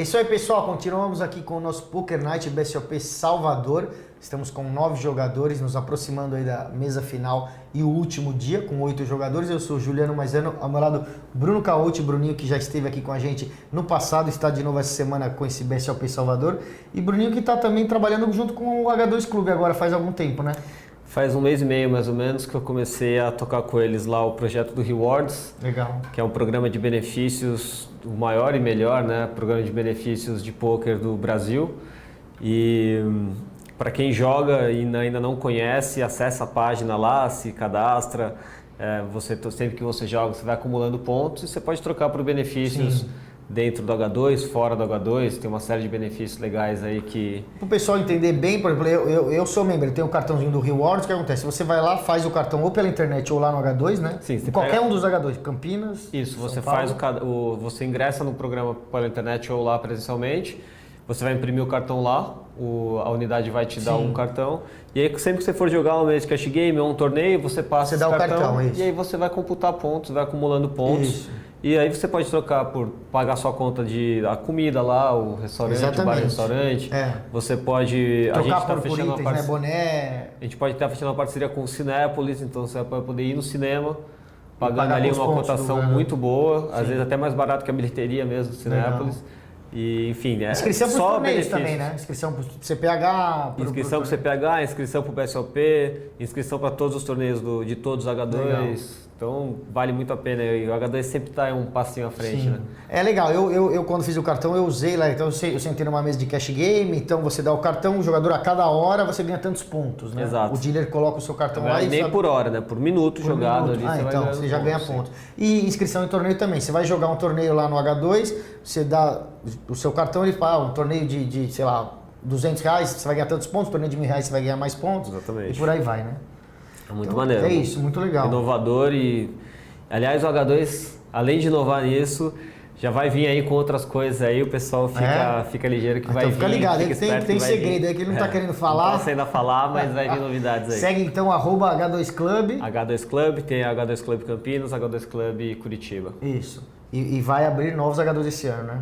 É isso aí, pessoal. Continuamos aqui com o nosso Poker Night BSOP Salvador. Estamos com 9 jogadores, nos aproximando aí da mesa final e o último dia, com 8 jogadores. Eu sou o Juliano Maisano, ao meu lado Bruno Caotti, Bruninho, que já esteve aqui com a gente no passado, está de novo essa semana com esse BSOP Salvador. E Bruninho que está também trabalhando junto com o H2 Clube agora faz algum tempo, né? Faz 1 mês e meio, mais ou menos, que eu comecei a tocar com eles lá o projeto do Rewards. Legal. Que é um programa de benefícios, o maior e melhor, né? Programa de benefícios de pôquer do Brasil. E para quem joga e ainda não conhece, acessa a página lá, se cadastra. Sempre que você joga, você vai acumulando pontos e você pode trocar por benefícios. Sim. Dentro do H2, fora do H2, tem uma série de benefícios legais aí que... Para o pessoal entender bem, por exemplo, eu sou membro, eu tenho um cartãozinho do Rewards, o que acontece? Você vai lá, faz o cartão ou pela internet ou lá no H2, né? Sim. Qualquer um dos H2, Campinas, isso, você faz você ingressa no programa pela internet ou lá presencialmente, você vai imprimir o cartão lá, a unidade vai te dar um cartão, e aí sempre que você for jogar um mês de cash game ou um torneio, você passa esse cartão, e aí você vai computar pontos, vai acumulando pontos. Isso. E aí você pode trocar por pagar sua conta a comida lá, o restaurante, o bar-restaurante. Você pode... Trocar por itens, né? Boné... A gente pode estar fechando uma parceria com o Cinépolis, então você vai poder ir no cinema, pagando ali uma cotação muito boa, às vezes até mais barato que a bilheteria mesmo do Cinépolis. E, enfim, inscrição para os torneios também, né? Inscrição para o CPH. Inscrição para o CPH, inscrição para o BSOP, inscrição para todos os torneios de todos os H2. Legal. Então vale muito a pena. E o H2 sempre está um passinho à frente, né? É legal. Eu quando fiz o cartão, eu usei lá. Então eu sentei numa mesa de cash game. Então você dá o cartão, o jogador a cada hora você ganha tantos pontos, né? Exato. O dealer coloca o seu cartão lá e... Nem por hora, né? Por minuto jogado ali. Então você já ganha pontos. E inscrição em torneio também. Você vai jogar um torneio lá no H2, você dá o seu cartão, ele fala, um torneio de sei lá, R$200, você vai ganhar tantos pontos, torneio de R$1.000 você vai ganhar mais pontos. Exatamente. E por aí vai, né? É muito maneiro. É isso, muito legal. Inovador e... Aliás, o H2, além de inovar nisso, já vai vir aí com outras coisas aí, o pessoal fica ligeiro que vai vir. Então fica ligado, tem segredo aí que ele não está querendo falar. Não posso ainda falar, mas vai vir novidades aí. Segue então @H2 Club. H2 Club, tem H2 Club Campinas, H2 Club Curitiba. Isso. E vai abrir novos H2 esse ano, né?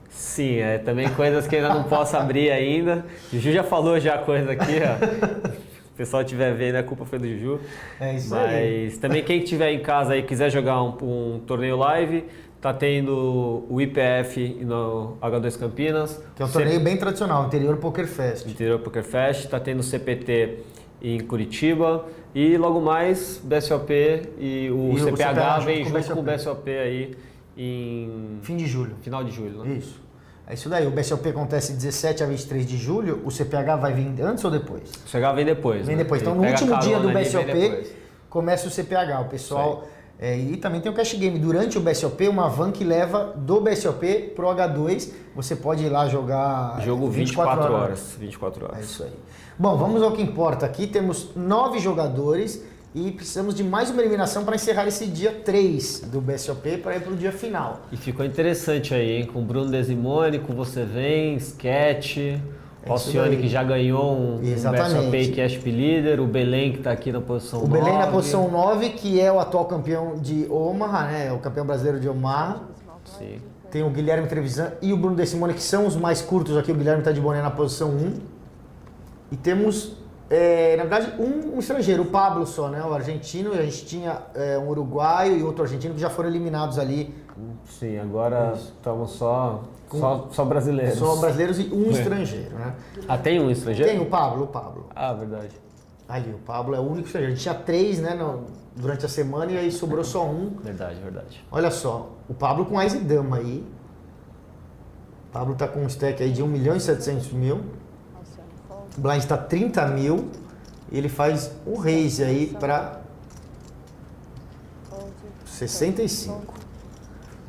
Sim, também coisas que ainda não posso abrir ainda. O Juju já falou coisa aqui, ó. Se o pessoal estiver vendo, a culpa foi do Juju. É isso aí. Mas também quem estiver em casa e quiser jogar um torneio live, tá tendo o IPF no H2 Campinas. Que é um torneio bem tradicional, Interior Poker Fest. Interior Poker Fest, tá tendo o CPT em Curitiba e logo mais BSOP e o CPH vem junto com o BSOP aí em... Fim de julho. Final de julho, né? Isso. É isso daí, o BSOP acontece 17 a 23 de julho, o CPH vai vir antes ou depois? O CPH vem depois. Vem depois, então no último dia do BSOP começa o CPH, o pessoal... e também tem o Cash Game, durante o BSOP, uma van que leva do BSOP pro H2, você pode ir lá jogar... Jogo 24 horas. 24 horas. É isso aí. Bom, vamos ao que importa aqui, temos 9 jogadores... E precisamos de mais uma eliminação para encerrar esse dia 3 do BSOP para ir para o dia final. E ficou interessante aí, hein? Com o Bruno Desimone, com Você Vem, Sketch, o Alcione que já ganhou um BSOP e Cash Líder, o Belém que está aqui na posição 9. O Belém na posição 9, que é o atual campeão de Omaha, né? O campeão brasileiro de Omaha. Sim. Tem o Guilherme Trevisan e o Bruno Desimone, que são os mais curtos aqui. O Guilherme está de boné na posição 1. E temos... na verdade, um estrangeiro, o Pablo só, né? O argentino, e a gente tinha um uruguaio e outro argentino que já foram eliminados ali. Sim, agora estamos só brasileiros. Só brasileiros e um estrangeiro, né? Ah, tem um estrangeiro? Tem o Pablo. Ah, verdade. Ali, o Pablo é o único estrangeiro. A gente tinha 3, né, durante a semana e aí sobrou só um. Verdade. Olha só, o Pablo com Ás e Dama aí. O Pablo tá com um stack aí de 1.700.000. O blind está 30 mil, ele faz um raise aí para 65.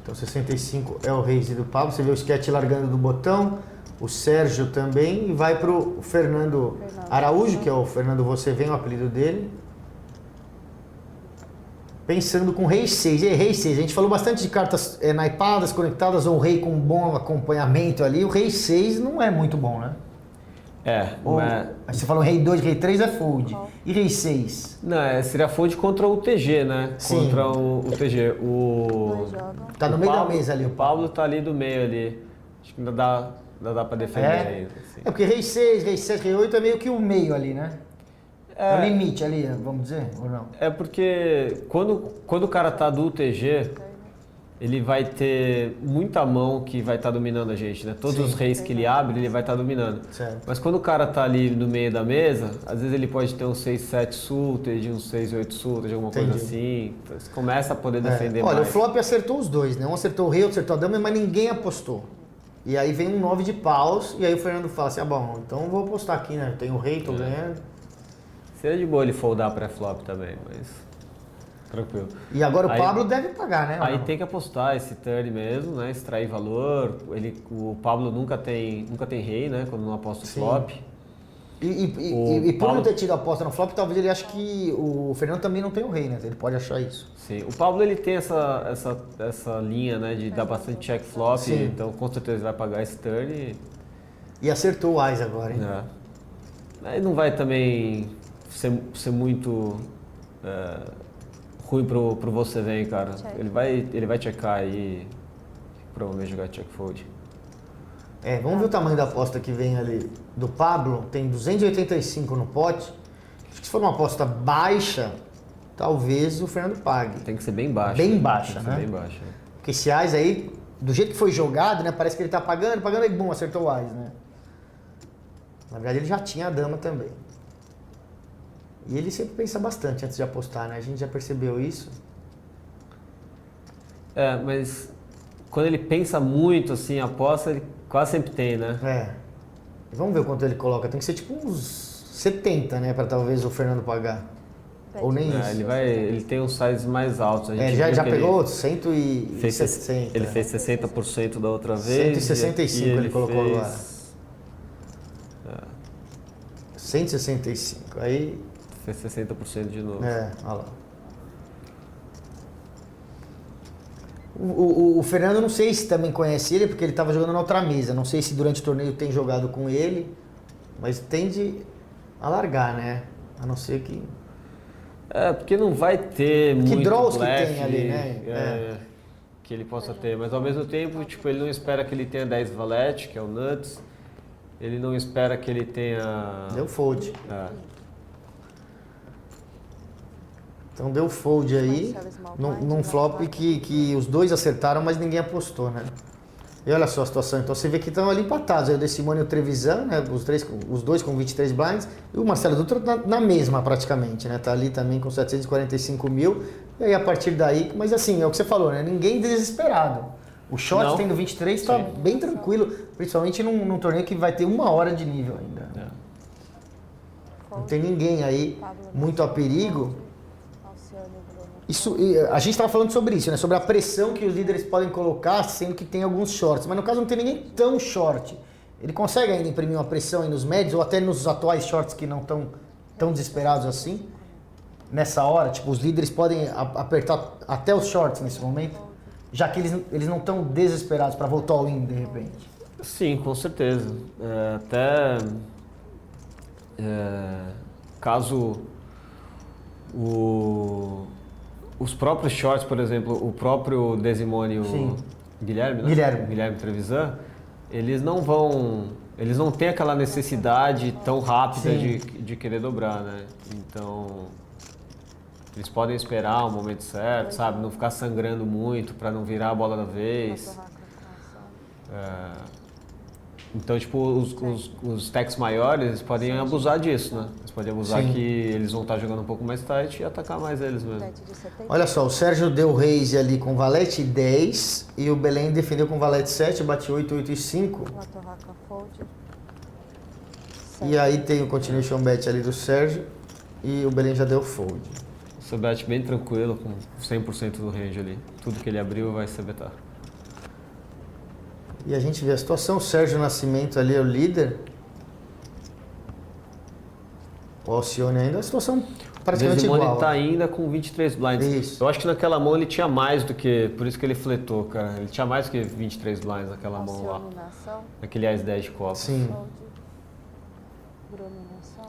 Então 65 é o raise do Pablo, você vê o sketch largando do botão, o Sérgio também, e vai para o Fernando Araújo, que é o Fernando Você Vem, o apelido dele. Pensando com rei 6, rei 6, a gente falou bastante de cartas naipadas, conectadas, ou rei com bom acompanhamento ali, o rei 6 não é muito bom, né? Você falou rei 2, rei 3 é fold. E rei 6? Não, seria fold contra o TG, né? Sim. Contra o TG. Tá no meio da mesa ali. O Pablo tá ali do meio ali. Acho que ainda dá pra defender ainda. Assim. É porque rei 6, rei 7, rei 8 é meio que o meio ali, né? É o limite ali, vamos dizer, ou não? É porque quando o cara tá do UTG, ele vai ter muita mão que vai estar dominando a gente, né? Todos os reis que ele abre, ele vai estar dominando. Certo. Mas quando o cara tá ali no meio da mesa, às vezes ele pode ter um 6-7 suited, um 6-8 suited, alguma coisa assim. Então, você começa a poder defender mais. Olha, o flop acertou os dois, né? Um acertou o rei, outro acertou a dama, mas ninguém apostou. E aí vem um 9 de paus, e aí o Fernando fala assim, bom, então eu vou apostar aqui, né? Tem o rei, tô ganhando. Seria de boa ele foldar pré-flop também, mas tranquilo. E agora o Pablo deve pagar, né? Aí tem que apostar esse turn mesmo, né? Extrair valor. O Pablo nunca tem rei, né? Quando não aposta o flop. E por não ter tido aposta no flop, talvez ele ache que o Fernando também não tem o rei, né? Ele pode achar isso. Sim, o Pablo ele tem essa linha, né? De dar bastante check flop, então com certeza ele vai pagar esse turn. E acertou o Ás agora, hein? Aí não vai também ser muito ruim pro você vem, cara. Ele vai checar aí, provavelmente jogar check fold. Vamos ver o tamanho da aposta que vem ali do Pablo. Tem 285 no pote. Acho que se for uma aposta baixa, talvez o Fernando pague. Tem que ser bem baixa. Bem baixa, né? Bem baixa. Porque esse Ás aí, do jeito que foi jogado, né? Parece que ele tá pagando e bum, acertou o Ás, né? Na verdade ele já tinha a dama também. E ele sempre pensa bastante antes de apostar, né? A gente já percebeu isso. Mas quando ele pensa muito assim, aposta, ele quase sempre tem, né? Vamos ver o quanto ele coloca. Tem que ser tipo uns 70, né? Pra talvez o Fernando pagar. Ou nem isso. Ele tem uns sizes mais altos. A gente já viu pegou 160. Ele fez 60% da outra vez. 165 ele colocou agora. 165. Aí... Fez 60% de novo. Olha lá. O Fernando, não sei se também conhece ele, porque ele estava jogando na outra mesa. Não sei se durante o torneio tem jogado com ele, mas tende a largar, né? A não ser que... porque não vai ter muito que draws que blefe, tem ali, né? Que ele possa ter. Mas ao mesmo tempo, tipo, ele não espera que ele tenha 10 valete, que é o nuts. Ele não espera que ele tenha... Deu fold. Então deu fold aí, num flop que os dois acertaram, mas ninguém apostou, né? E olha só a situação, então você vê que estão ali empatados, aí o De Simone e o Trevisan, né? Os dois com 23 blinds, e o Marcelo Dutra na mesma praticamente, né? Tá ali também com 745 mil, e aí a partir daí, mas assim, é o que você falou, né? Ninguém desesperado. O short tendo 23 está bem tranquilo, principalmente num torneio que vai ter 1 hora de nível ainda. Não tem ninguém aí muito a perigo. A gente estava falando sobre isso, né? Sobre a pressão que os líderes podem colocar, sendo que tem alguns shorts. Mas no caso não tem ninguém tão short. Ele consegue ainda imprimir uma pressão aí nos médios ou até nos atuais shorts que não estão tão desesperados assim? Nessa hora, tipo, os líderes podem apertar até os shorts nesse momento? Já que eles não estão desesperados para voltar ao in de repente. Sim, com certeza. Caso os próprios shorts, por exemplo, o próprio De Simone e o Guilherme, né? Guilherme Trevisan, eles não têm aquela necessidade tão rápida de querer dobrar, né? Então, eles podem esperar o momento certo, sabe? Não ficar sangrando muito para não virar a bola da vez. Então, tipo, os techs maiores eles podem abusar disso, né? Eles podem abusar que eles vão estar jogando um pouco mais tight e atacar mais eles mesmo. Olha só, o Sérgio deu raise ali com valete 10 e o Belém defendeu com valete 7, bate 8, 8 e 5. E aí tem o continuation bet ali do Sérgio e o Belém já deu fold. Você bet bem tranquilo, com 100% do range ali. Tudo que ele abriu vai ser betar. E a gente vê a situação, o Sérgio Nascimento ali é o líder. O Alcione ainda, a situação praticamente igual. Ele tá ainda com 23 blinds. Isso. Eu acho que naquela mão ele tinha mais do que, por isso que ele fletou, cara. Ele tinha mais do que 23 blinds naquela mão lá. Naquele Ás 10 de copa. Sim.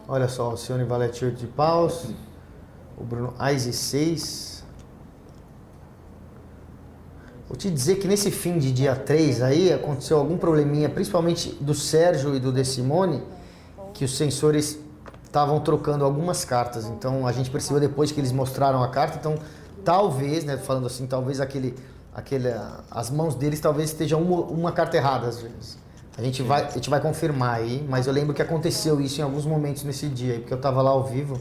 Olha só, o Alcione valete 8 de paus. O Bruno Ás e 6. Vou te dizer que nesse fim de dia 3 aí aconteceu algum probleminha, principalmente do Sérgio e do De Simone, que os sensores estavam trocando algumas cartas. Então a gente percebeu depois que eles mostraram a carta, então talvez, né, falando assim, talvez as mãos deles talvez estejam uma carta errada às vezes. A gente vai confirmar aí, mas eu lembro que aconteceu isso em alguns momentos nesse dia, porque eu estava lá ao vivo.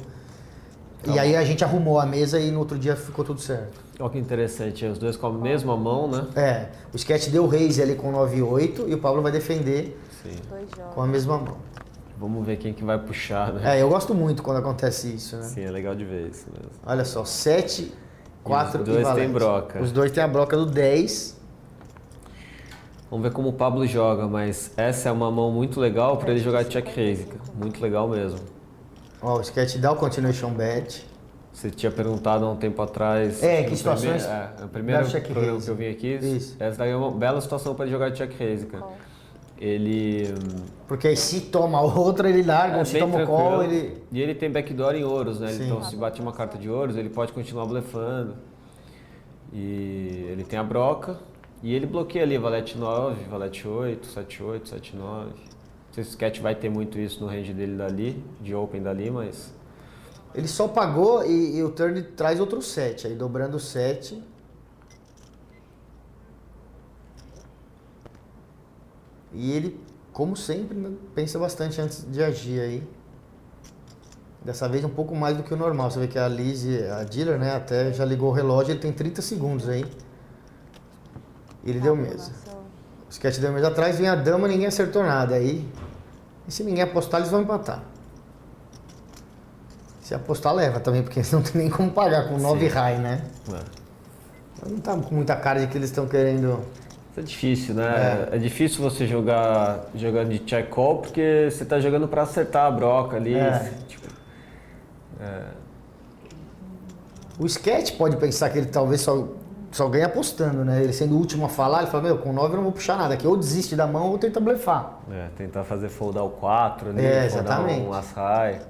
Tá. E aí a gente arrumou a mesa e no outro dia ficou tudo certo. Olha que interessante, os dois com a mesma mão, né? É, o Sketch deu o raise ali com 9-8 e o Pablo vai defender com a mesma mão. Vamos ver quem que vai puxar, né? É, eu gosto muito quando acontece isso, né? Sim, é legal de ver isso mesmo. Olha só, 7, 4 e os dois valete. têm broca. Os dois têm a broca do 10. Vamos ver como o Pablo joga, mas essa é uma mão muito legal para ele jogar check raise, cara. Muito legal mesmo. Ó, o Sketch dá o continuation bet. Você tinha perguntado há um tempo atrás. Que situações? O primeiro check programa raise. que eu vim aqui. Isso. Essa daí é uma bela situação para ele jogar check raise, cara. Ele. Porque aí se toma outra, ele larga, ou se bem toma o tranquilo. call, ele... E ele tem backdoor em ouros, né? Sim. Então se bater uma carta de ouros, ele pode continuar blefando. E ele tem a broca. E ele bloqueia ali valete 9, valete 8, 7-8, 7-9. Não sei se o Sketch vai ter muito isso no range dele dali, de open dali, mas... Ele só pagou e o turn traz outro 7, aí dobrando o 7. E ele, como sempre, né, pensa bastante antes de agir aí. Dessa vez um pouco mais do que o normal. Você vê que a Lizzie, a dealer, né, até já ligou o relógio, ele tem 30 segundos aí. Ele deu mesa. O Sketch deu mesa atrás, vem a dama, ninguém acertou nada aí. E se ninguém apostar, eles vão empatar. Se apostar, leva também, porque eles não tem nem como pagar com 9 high, né? Não tá com muita cara de que eles estão querendo... Isso é difícil, né? É difícil você jogando de check call, porque você tá jogando para acertar a broca ali. O Sketch pode pensar que ele talvez só ganha apostando, né? Ele sendo o último a falar, ele fala, meu, com 9 eu não vou puxar nada, aqui ou desiste da mão ou tenta blefar. Tentar fazer foldar o 4 ali, exatamente. foldar um as high.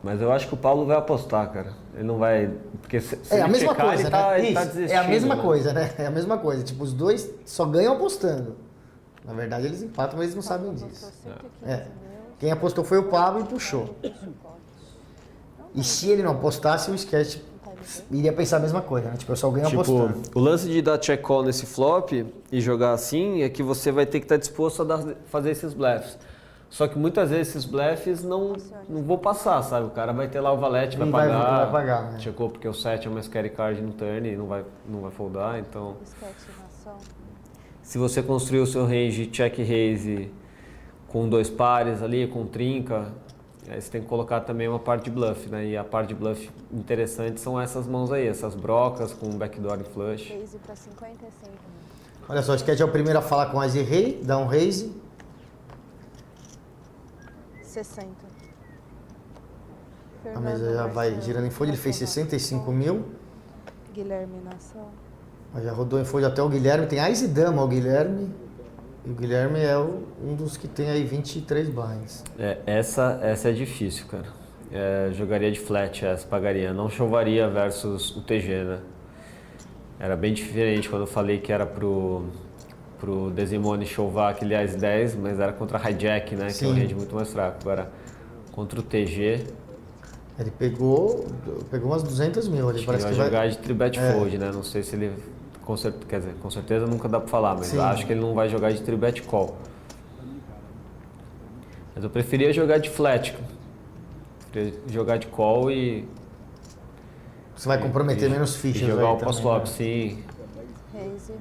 Mas eu acho que o Paulo vai apostar, cara. Ele não vai... Porque se a mesma checar, coisa, ele né? tá desistindo. É a mesma coisa, né? É a mesma coisa. Tipo, os dois só ganham apostando. Na verdade, eles empatam, mas eles não sabem disso. Quem apostou foi o Pablo e puxou. E se ele não apostasse, o Sketch iria pensar a mesma coisa, né? Tipo, eu só ganho apostando. O lance de dar check call nesse flop e jogar assim é que você vai ter que estar disposto a fazer esses bluffs. Só que muitas vezes esses bluffs não vão passar, sabe? O cara vai ter lá o valete, vai pagar. Né? Checou porque o 7 é uma scary card no turn e não vai foldar, então... Se você construir o seu range check raise com 2 pares ali, com trinca, aí você tem que colocar também uma parte de bluff, né? E a parte de bluff interessante são essas mãos aí, essas brocas com backdoor e flush. Raise para 55. Olha só, o Sketch é o primeiro a falar com as e rei, dá um raise. 60. A mesa já vai girando em fold, ele fez 65 mil. Guilherme Nação. Mas já rodou em fold até o Guilherme, tem Ás e Dama o Guilherme. E o Guilherme é um dos que tem aí 23 blinds. Essa é difícil, cara. Jogaria de flat essa, pagaria. Não chovaria versus o TG, né? Era bem diferente quando eu falei que era pro Desimone chovar aquele Ás 10, mas era contra hijack, né? Sim. Que é um range muito mais fraco. Agora, contra o TG... Ele pegou umas 200 mil ali. Parece que vai jogar de tribet fold, né? Não sei se ele... Quer dizer, com certeza nunca dá pra falar, mas acho que ele não vai jogar de tribet call. Mas eu preferia jogar de flat. Preferia jogar de call e... Você vai comprometer menos fichas e jogar aí o post-flop, sim. Raise.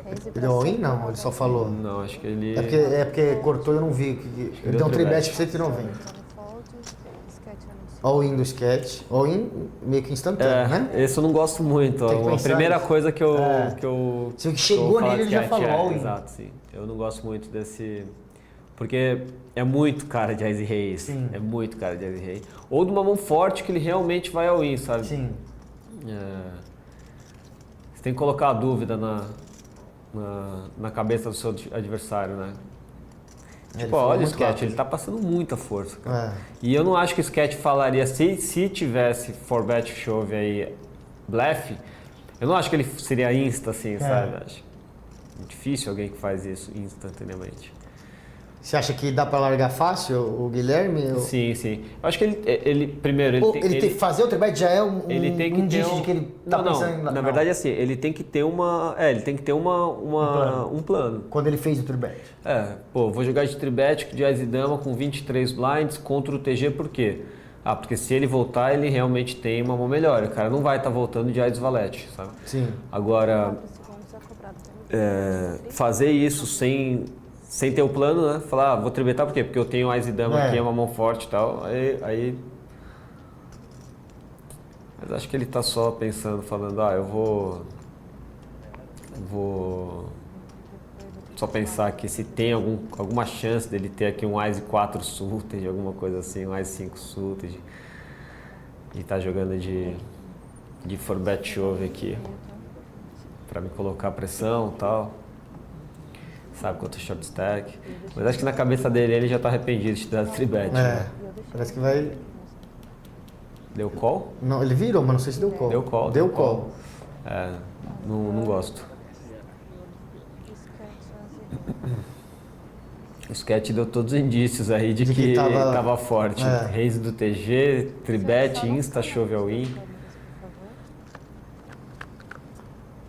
Ele deu all-in? Não, ele só falou. Não, acho que ele... É porque cortou e eu não vi. Ele deu um tribet 190. All-in do Sketch. All-in meio que instantâneo, né? Esse eu não gosto muito. A primeira nisso. coisa que eu... Se chegou nele, ele já falou all-in. Exato, sim. Eu não gosto muito desse... Porque é muito cara de Ás e Rei. Sim. É muito cara de Ás e Rei. Ou de uma mão forte que ele realmente vai all-in, sabe? Sim. Você tem que colocar a dúvida na cabeça do seu adversário, né? Tipo, olha o Sketch, ele tá passando muita força, cara. E eu não acho que o Sketch falaria, se tivesse 4bet shove aí, blefe, Eu não acho que ele seria insta assim, sabe? Acho difícil alguém que faz isso instantaneamente. Você acha que dá para largar fácil o Guilherme? Sim, sim. Eu acho que ele primeiro... Ele tem que fazer o tribet já é um indício de que ele tá pensando Na verdade, assim, ele tem que ter um plano. Quando ele fez o tribet. Vou jogar de tribet de Ás e Dama com 23 blinds contra o TG, por quê? Porque se ele voltar, ele realmente tem uma mão melhor. O cara não vai estar voltando de Ás Valete, sabe? Sim. Agora, fazer isso sem ter o plano, né? Falar, vou tribetar por quê? Porque eu tenho Ás e Dama aqui, é uma mão forte e tal. Mas acho que ele tá só pensando, falando, eu vou só pensar que se tem alguma chance dele ter aqui um Ás 4 suited, alguma coisa assim, um Ás 5 suited, e tá jogando de 4-bet shove aqui, pra me colocar pressão e tal. Sabe quanto é short stack. Mas acho que na cabeça dele ele já tá arrependido de ter dado 3-bet. Né? Parece que vai... Deu call? Não, ele virou, mas não sei se deu call. Deu call. Não gosto. O sketch deu todos os indícios aí de que tava forte. Raise do TG, 3-bet, insta, shove all in.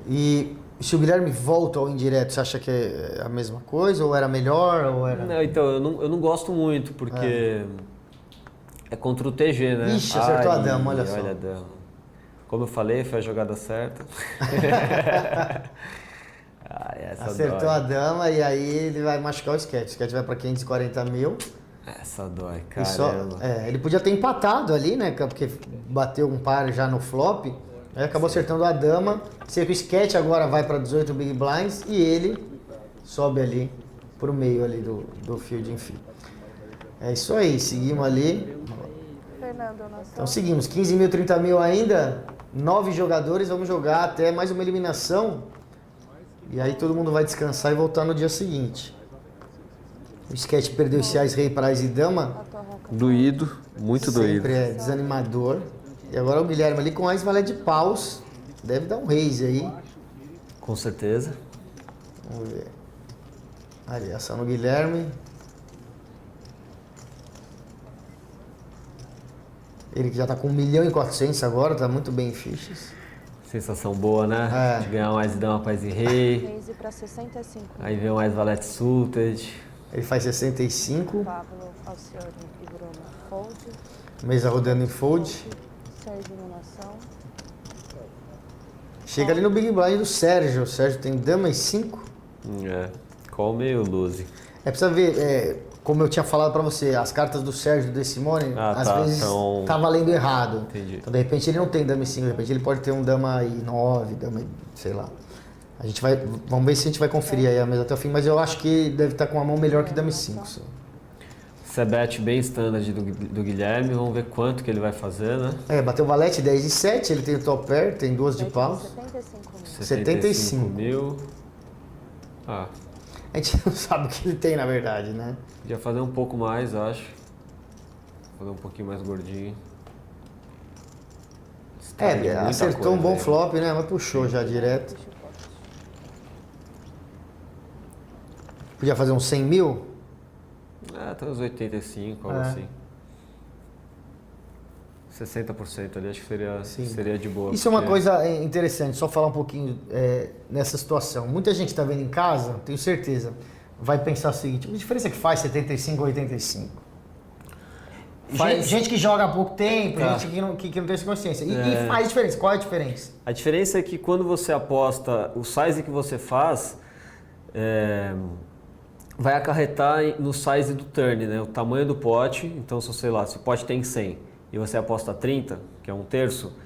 E se o Guilherme volta ao indireto, você acha que é a mesma coisa? Ou era melhor? Ou era... Não, então, eu não gosto muito, porque é contra o TG, né? Ixi, acertou a dama, olha só. Olha a dama. Como eu falei, foi a jogada certa. Acertou a dama e aí ele vai machucar o sketch. O sketch vai para 540 mil. Essa dói, caramba. Ele podia ter empatado ali, né? Porque bateu um par já no flop. Aí acabou acertando a dama. Sei que o sketch agora vai para 18 big blinds e ele sobe ali pro meio ali do field, enfim. É isso aí, seguimos ali. Então seguimos, 15 mil, 30 mil ainda. 9 jogadores, vamos jogar até mais uma eliminação. E aí todo mundo vai descansar e voltar no dia seguinte. O sketch perdeu esse Ás Rei para Ás e Dama. Doído, muito doído. Sempre é desanimador. E agora o Guilherme ali com Ás Valete de paus. Deve dar um raise aí. Com certeza. Vamos ver. Aliação no Guilherme. Ele que já tá com 1.400.000 agora, tá muito bem em fichas. Sensação boa, né? De ganhar um Ás e Dama para Ás e Rei. Raise para 65. Aí vem um Ás Valete suited. Ele faz 65. Pablo, Alcione e Bruno fold. Mesa rodando em fold. Sérgio Nação. Chega ali no Big Blind do Sérgio. O Sérgio tem dama e 5. Call meio lose. Precisa ver, como eu tinha falado pra você, as cartas do Sérgio De Simone, às vezes tá valendo errado. Entendi. Então de repente ele não tem dama e 5, de repente ele pode ter um dama e 9, dama e, sei lá. A gente vai, vamos ver se a gente vai conferir aí a mesa até o fim, mas eu acho que deve estar com uma mão melhor que dama e 5. Só. Essa é bet bem standard do Guilherme, vamos ver quanto que ele vai fazer, né? Bateu o valete 10 e 7, ele tem o top pair, tem 2 de paus. 75 mil. A gente não sabe o que ele tem na verdade, né? Podia fazer um pouco mais, acho. Fazer um pouquinho mais gordinho. Acertou um bom flop, né? Mas puxou já direto. Podia fazer uns 100 mil? Até uns 85, algo assim. 60% ali, acho que seria de boa. Isso é uma coisa interessante, só falar um pouquinho nessa situação. Muita gente está vendo em casa, tenho certeza, vai pensar o seguinte: a diferença que faz 75 ou 85? Gente que joga há pouco tempo, gente que não tem essa consciência. E faz diferença. Qual é a diferença? A diferença é que quando você aposta, o size que você faz vai acarretar no size do turn, né? O tamanho do pote. Então, se o pote tem 100 e você aposta 30, que é um terço,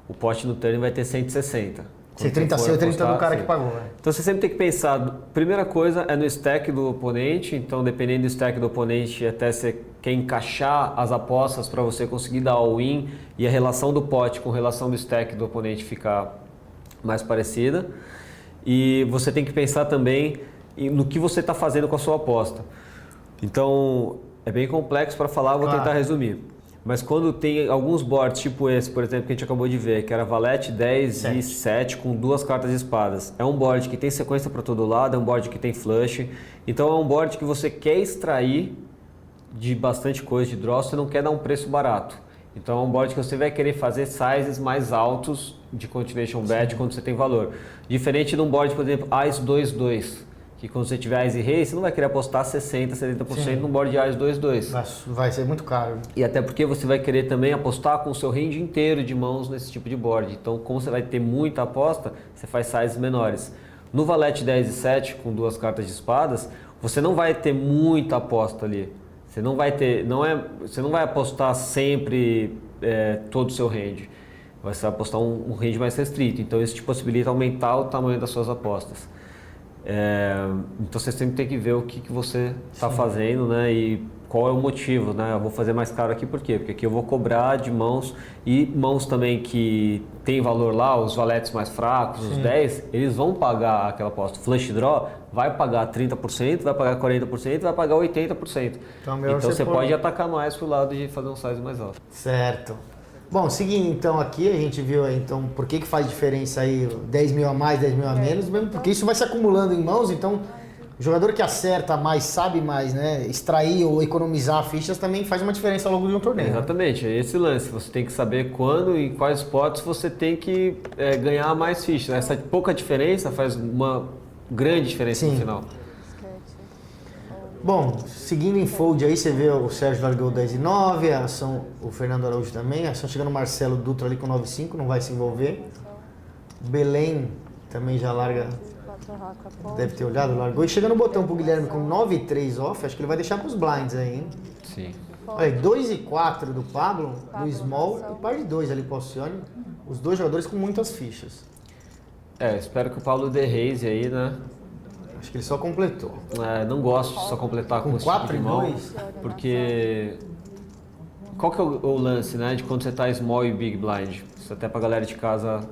o pote no turn vai ter 160. Se 30 seu, 30 do cara que pagou. Então você sempre tem que pensar, primeira coisa é no stack do oponente, então dependendo do stack do oponente, até você quer encaixar as apostas para você conseguir dar all-in e a relação do pote com relação do stack do oponente ficar mais parecida. E você tem que pensar também no que você está fazendo com a sua aposta. Então é bem complexo para falar, vou tentar resumir. Mas quando tem alguns boards, tipo esse, por exemplo, que a gente acabou de ver, que era valete 10 e 7 com 2 cartas de espadas. É um board que tem sequência para todo lado, é um board que tem flush. Então é um board que você quer extrair de bastante coisa de draw, você não quer dar um preço barato. Então é um board que você vai querer fazer sizes mais altos de continuation bet quando você tem valor. Diferente de um board, por exemplo, Ás 2-2. Que quando você tiver Ás e Rei, você não vai querer apostar 60%, 70% num board de Ás 2-2. Vai ser muito caro. E até porque você vai querer também apostar com o seu range inteiro de mãos nesse tipo de board. Então, como você vai ter muita aposta, você faz sizes menores. No valete 10 e 7, com 2 cartas de espadas, você não vai ter muita aposta ali. Você não vai ter, você não vai apostar sempre todo o seu range. Você vai apostar um range mais restrito. Então, isso te possibilita aumentar o tamanho das suas apostas. Então você sempre tem que ver o que você está fazendo, né? E qual é o motivo, né? Eu vou fazer mais caro aqui por quê? Porque aqui eu vou cobrar de mãos e mãos também que tem valor lá, os valetes mais fracos, os 10, eles vão pagar aquela aposta. Flush draw vai pagar 30%, vai pagar 40%, vai pagar 80%. Então você pode atacar mais pro lado de fazer um size mais alto. Certo. Bom, seguindo então aqui, a gente viu aí, então por que faz diferença aí 10 mil a mais, 10 mil a menos, mesmo porque isso vai se acumulando em mãos, então o jogador que acerta mais, sabe mais, né, extrair ou economizar fichas também faz uma diferença ao longo de um torneio. Exatamente, é esse lance, você tem que saber quando e em quais spots você tem que ganhar mais fichas. Essa pouca diferença faz uma grande diferença no final. Bom, seguindo em fold aí, você vê o Sérgio largou 10 e 9, a ação, o Fernando Araújo também, a ação chegando o Marcelo Dutra ali com 9 e 5, não vai se envolver. Belém também já larga, deve ter olhado, largou. E chegando o botão pro Guilherme com 9 e 3 off, acho que ele vai deixar pros blinds aí, hein? Sim. Olha aí, 2 e 4 do Pablo, do Small, e par de 2 ali pro Alcione, os dois jogadores com muitas fichas. Espero que o Paulo dê raise aí, né? Acho que ele só completou. Não gosto de só completar com esse tipo 4 de e mão, 2? porque qual que é o lance, né, de quando você tá small e big blind? Isso até pra galera de casa,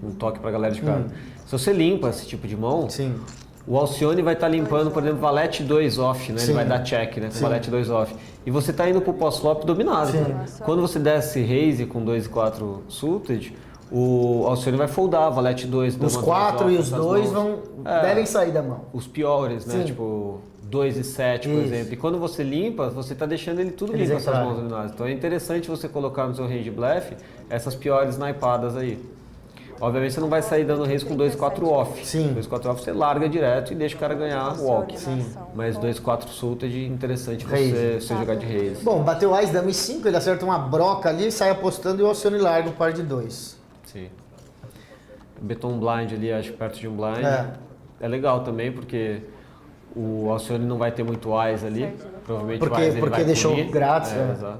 um toque pra galera de casa. Se você limpa esse tipo de mão, Sim. o Alcione vai estar limpando, por exemplo, valete 2 off, né? Ele vai dar check, né, com valete 2 off. E você tá indo pro pós-flop dominado. Quando você desce raise com 2 e 4 suited, o Alcione vai foldar, valete 2. Os 4 e os 2 devem sair da mão. Os piores, né? Sim. Tipo 2 e 7, por exemplo. E quando você limpa, você está deixando ele tudo limpo, essas mãos dominadas. Então é interessante você colocar no seu range bluff essas piores snipadas aí. Obviamente você não vai sair dando raise com 2 e 4 off. Sim. 2 e 4 off você larga direto e deixa o cara ganhar walk. Sim. Mas 2 e 4 suited, interessante você jogar de raise. Bom, bateu Ás, Dama e 5, ele acerta uma broca ali, sai apostando e o Alcione larga o par de 2. Sim. Betou um blind ali, acho que perto de um blind. É legal também, porque o Alcione não vai ter muito Ás ali. Provavelmente o Ás ele porque vai deixou punir. grátis. Exato.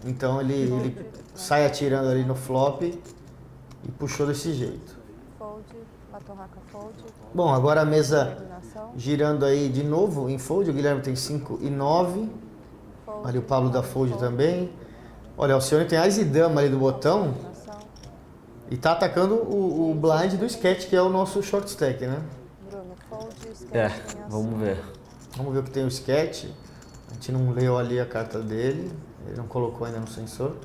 Então ele sai atirando ali no flop e puxou desse jeito. Fold, batorraca fold. Bom, agora a mesa Eliminação. girando aí de novo em fold. O Guilherme tem 5 e 9. Fold, Ali o Pablo da fold também. Olha, o Alcione tem Ás e Dama ali do botão. eliminação. E tá atacando o blind do sketch, que é o nosso short stack, né? Bruno, fold, sketch, eliminação. Vamos ver. Vamos ver o que tem o sketch. A gente não leu ali a carta dele. Ele não colocou ainda no sensor.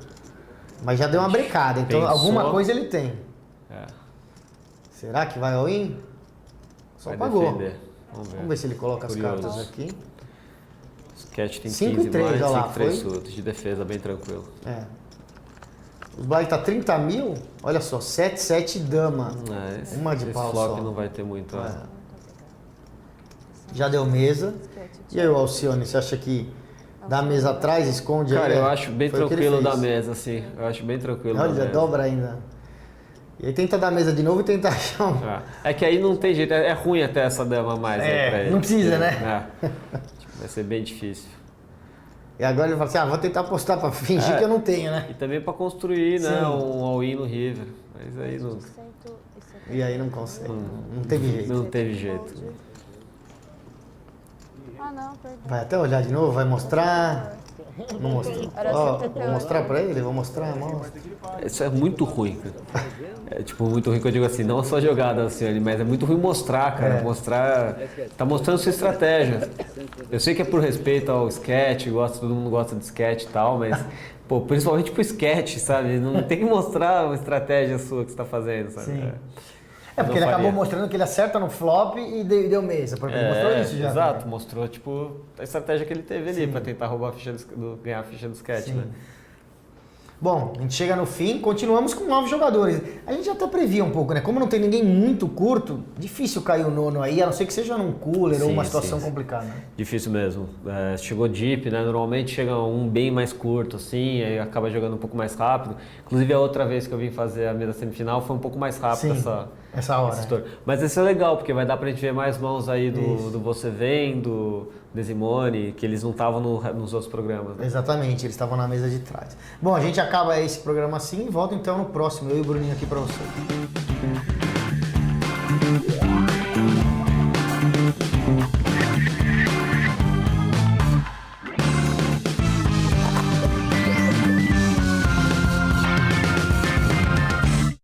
Mas já deu uma brecada, então Pensou. alguma coisa ele tem. É. Será que vai all-in? Só Vai pagou. defender. Vamos ver. Vamos ver se ele coloca Curioso. as cartas aqui. Sketch tem 5 e 15 3, blinds, olha lá, 5 3 foi? suites de defesa, bem tranquilo. É. O blind tá 30 mil. Olha só, 7, 7 dama. Uma de esse pau flop só. não vai ter muito. É. Já deu mesa. E aí, o Alcione, você acha que dá a mesa atrás, esconde Cara, aí? eu acho bem Foi o que ele tranquilo fez. da mesa, assim. Eu acho bem tranquilo da Olha, mesa. dobra ainda. E aí tenta dar a mesa de novo e tenta achar um... É que aí não tem jeito, é ruim até essa dama a mais aí pra ele. não precisa, né? Tipo, vai ser bem difícil. E agora ele fala assim, vou tentar apostar pra fingir que eu não tenho, né? E também pra construir, né, Sim. um all-in no River. Mas aí não, 170. E aí não consegue, não teve jeito. não teve jeito. Ah, não, perdão. Vai até olhar de novo, vai mostrar. Não mostrou. Era Ó, 78. vou mostrar pra ele? Vou mostrar, mostra. Isso é muito ruim, cara. É tipo, muito ruim que eu digo assim, não só jogada, assim, mas é muito ruim mostrar, cara. Mostrar. Tá mostrando sua estratégia. Eu sei que é por respeito ao sketch, todo mundo gosta de sketch e tal, mas, pô, principalmente pro sketch, sabe? Não tem que mostrar uma estratégia sua que você tá fazendo, sabe? Sim. Porque ele acabou mostrando que ele acerta no flop e deu mesa. Porque ele mostrou isso já. Exato, também. mostrou tipo a estratégia que ele teve ali pra tentar roubar a ficha ganhar a ficha do sketch, Sim. né? Bom, a gente chega no fim, continuamos com 9 jogadores. A gente até previa um pouco, né? Como não tem ninguém muito curto, difícil cair o nono aí, a não ser que seja num cooler ou uma situação complicada. Né? Difícil mesmo. Chegou deep, né? Normalmente chega um bem mais curto, assim, aí acaba jogando um pouco mais rápido. Inclusive a outra vez que eu vim fazer a mesa semifinal foi um pouco mais rápido essa hora. esse torneio. Mas esse é legal, porque vai dar pra gente ver mais mãos aí do Você Vem, do Desimone, que eles não estavam nos outros programas. Né? Exatamente, eles estavam na mesa de trás. Bom, a gente acaba esse programa assim e volta então no próximo. Eu e o Bruninho aqui pra você.